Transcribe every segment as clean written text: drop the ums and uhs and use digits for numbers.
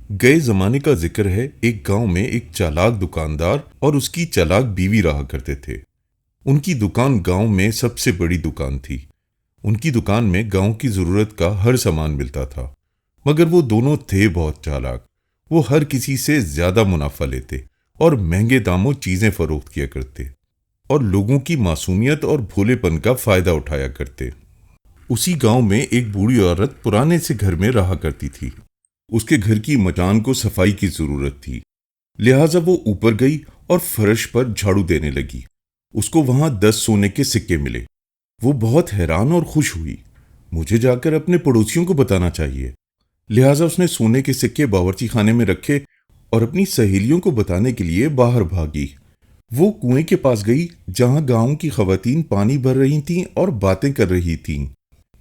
गए जमाने का जिक्र है। एक गांव में एक चालाक दुकानदार और उसकी चालाक बीवी रहा करते थे। उनकी दुकान गांव में सबसे बड़ी दुकान थी। उनकी दुकान में गांव की जरूरत का हर सामान मिलता था। मगर वो दोनों थे बहुत चालाक। वो हर किसी से ज्यादा मुनाफा लेते और महंगे दामों चीजें फरोख्त किया करते और लोगों की मासूमियत और भोलेपन का फायदा उठाया करते। उसी गांव में एक बूढ़ी औरत पुराने से घर में रहा करती थी। उसके घर की मकान को सफाई की जरूरत थी, लिहाजा वो ऊपर गई और फर्श पर झाड़ू देने लगी। उसको वहां 10 सोने के सिक्के मिले। वो बहुत हैरान और खुश हुई। मुझे जाकर अपने पड़ोसियों को बताना चाहिए। लिहाजा उसने सोने के सिक्के बावर्ची खाने में रखे और अपनी सहेलियों को बताने के लिए बाहर भागी। वो कुएं के पास गई जहां गांव की खवातीन पानी भर रही थीं और बातें कर रही थीं।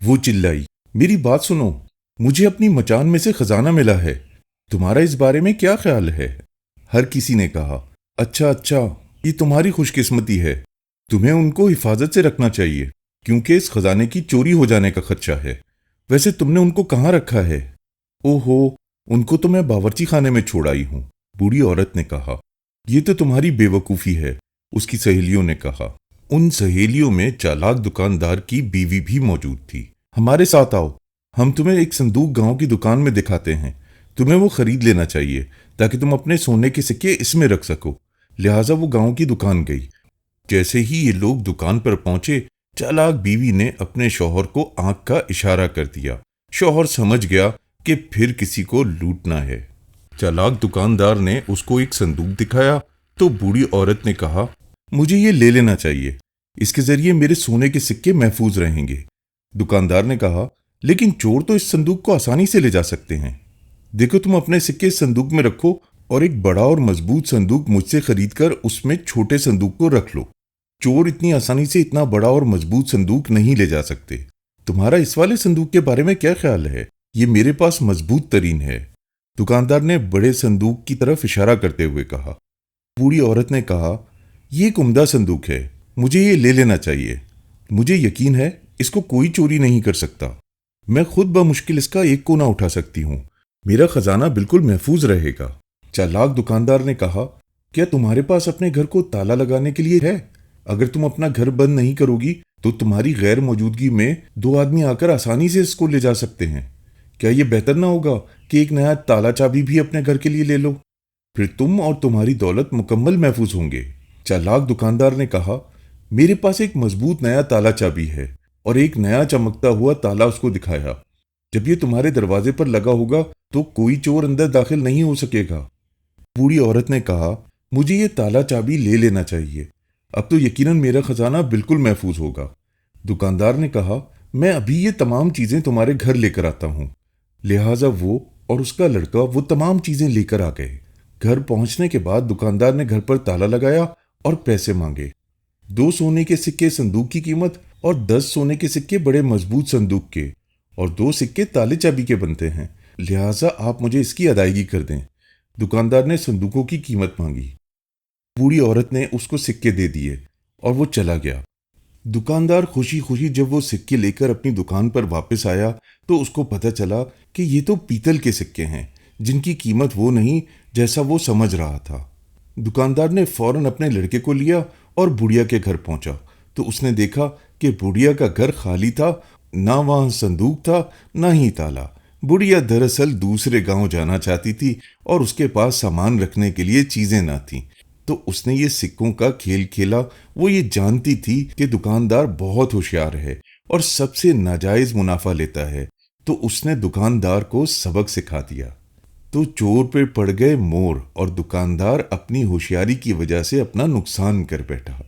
वो चिल्लाई, मेरी बात सुनो, मुझे अपनी मचान में से खजाना मिला है। तुम्हारा इस बारे में क्या ख्याल है? हर किसी ने कहा, अच्छा अच्छा, ये तुम्हारी खुशकिस्मती है। तुम्हें उनको हिफाजत से रखना चाहिए क्योंकि इस खजाने की चोरी हो जाने का खदशा है। वैसे तुमने उनको कहाँ रखा है? ओहो, उनको तो मैं बावर्ची खाने में छोड़ आई हूं, बूढ़ी औरत ने कहा। ये तो तुम्हारी बेवकूफी है, उसकी सहेलियों ने कहा। उन सहेलियों में चालाक दुकानदार की बीवी भी मौजूद थी। हमारे साथ आओ, हम तुम्हें एक संदूक गांव की दुकान में दिखाते हैं। तुम्हें वो खरीद लेना चाहिए ताकि तुम अपने सोने के सिक्के इसमें रख सको। लिहाजा वो गांव की दुकान गई। जैसे ही ये लोग दुकान पर पहुंचे, चालाक बीवी ने अपने शौहर को आंख का इशारा कर दिया। शौहर समझ गया कि फिर किसी को लूटना है। चालाक दुकानदार ने उसको एक संदूक दिखाया तो बूढ़ी औरत ने कहा, मुझे ये ले लेना चाहिए। इसके जरिए मेरे सोने के सिक्के महफूज रहेंगे। दुकानदार ने कहा, लेकिन चोर तो इस संदूक को आसानी से ले जा सकते हैं। देखो, तुम अपने सिक्के इस संदूक में रखो और एक बड़ा और मजबूत संदूक मुझसे खरीदकर उसमें छोटे संदूक को रख लो। चोर इतनी आसानी से इतना बड़ा और मजबूत संदूक नहीं ले जा सकते। तुम्हारा इस वाले संदूक के बारे में क्या ख्याल है? ये मेरे पास मजबूत तरीन है। दुकानदार ने बड़े संदूक की तरफ इशारा करते हुए कहा। बूढ़ी औरत ने कहा, यह एक उम्दा संदूक है, मुझे ये ले लेना चाहिए। मुझे यकीन है इसको कोई चोरी नहीं कर सकता। मैं खुद बमुश्किल इसका एक कोना उठा सकती हूँ। मेरा खजाना बिल्कुल महफूज रहेगा। चालाक दुकानदार ने कहा, क्या तुम्हारे पास अपने घर को ताला लगाने के लिए है? अगर तुम अपना घर बंद नहीं करोगी तो तुम्हारी गैर मौजूदगी में 2 आदमी आकर आसानी से इसको ले जा सकते हैं। क्या यह बेहतर ना होगा कि एक नया ताला चाबी भी अपने घर के लिए ले लो? फिर तुम और तुम्हारी दौलत मुकम्मल महफूज होंगे। चालाक दुकानदार ने कहा, मेरे पास एक मजबूत नया ताला चाबी है और एक नया चमकता हुआ ताला उसको दिखाया। जब ये तुम्हारे दरवाजे पर लगा होगा तो कोई चोर अंदर दाखिल नहीं हो सकेगा। बूढ़ी औरत ने कहा, मुझे ये ताला चाबी ले लेना चाहिए। अब तो यकीनन मेरा खजाना बिल्कुल महफूज होगा। दुकानदार ने कहा, मैं अभी ये तमाम चीजें तुम्हारे घर लेकर आता हूँ। लिहाजा वो और उसका लड़का वो तमाम चीजें लेकर आ गए। घर पहुंचने के बाद दुकानदार ने घर पर ताला लगाया और पैसे मांगे। 2 सोने के सिक्के संदूक की कीमत और 10 सोने के सिक्के बड़े मजबूत संदूक के और 2 सिक्के ताले चाबी के बनते हैं। लिहाजा आप मुझे इसकी अदायगी कर दें। दुकानदार ने संदूकों की कीमत मांगी। बूढ़ी औरत ने उसको सिक्के दे दिए और वो चला गया। दुकानदार खुशी खुशी जब वो सिक्के लेकर अपनी दुकान पर वापस आया तो उसको पता चला कि ये तो पीतल के सिक्के हैं जिनकी कीमत वो नहीं जैसा वो समझ रहा था। दुकानदार ने फौरन अपने लड़के को लिया और बुढ़िया के घर पहुंचा तो उसने देखा कि बुढ़िया का घर खाली था। ना वहां संदूक था, ना ही ताला। बुढ़िया दरअसल दूसरे गांव जाना चाहती थी और उसके पास सामान रखने के लिए चीजें ना थीं। तो उसने ये सिक्कों का खेल खेला। वो ये जानती थी कि दुकानदार बहुत होशियार है और सबसे नाजायज मुनाफा लेता है। तो उसने दुकानदार को सबक सिखा दिया। तो चोर पे पड़ गए मोर और दुकानदार अपनी होशियारी की वजह से अपना नुकसान कर बैठा।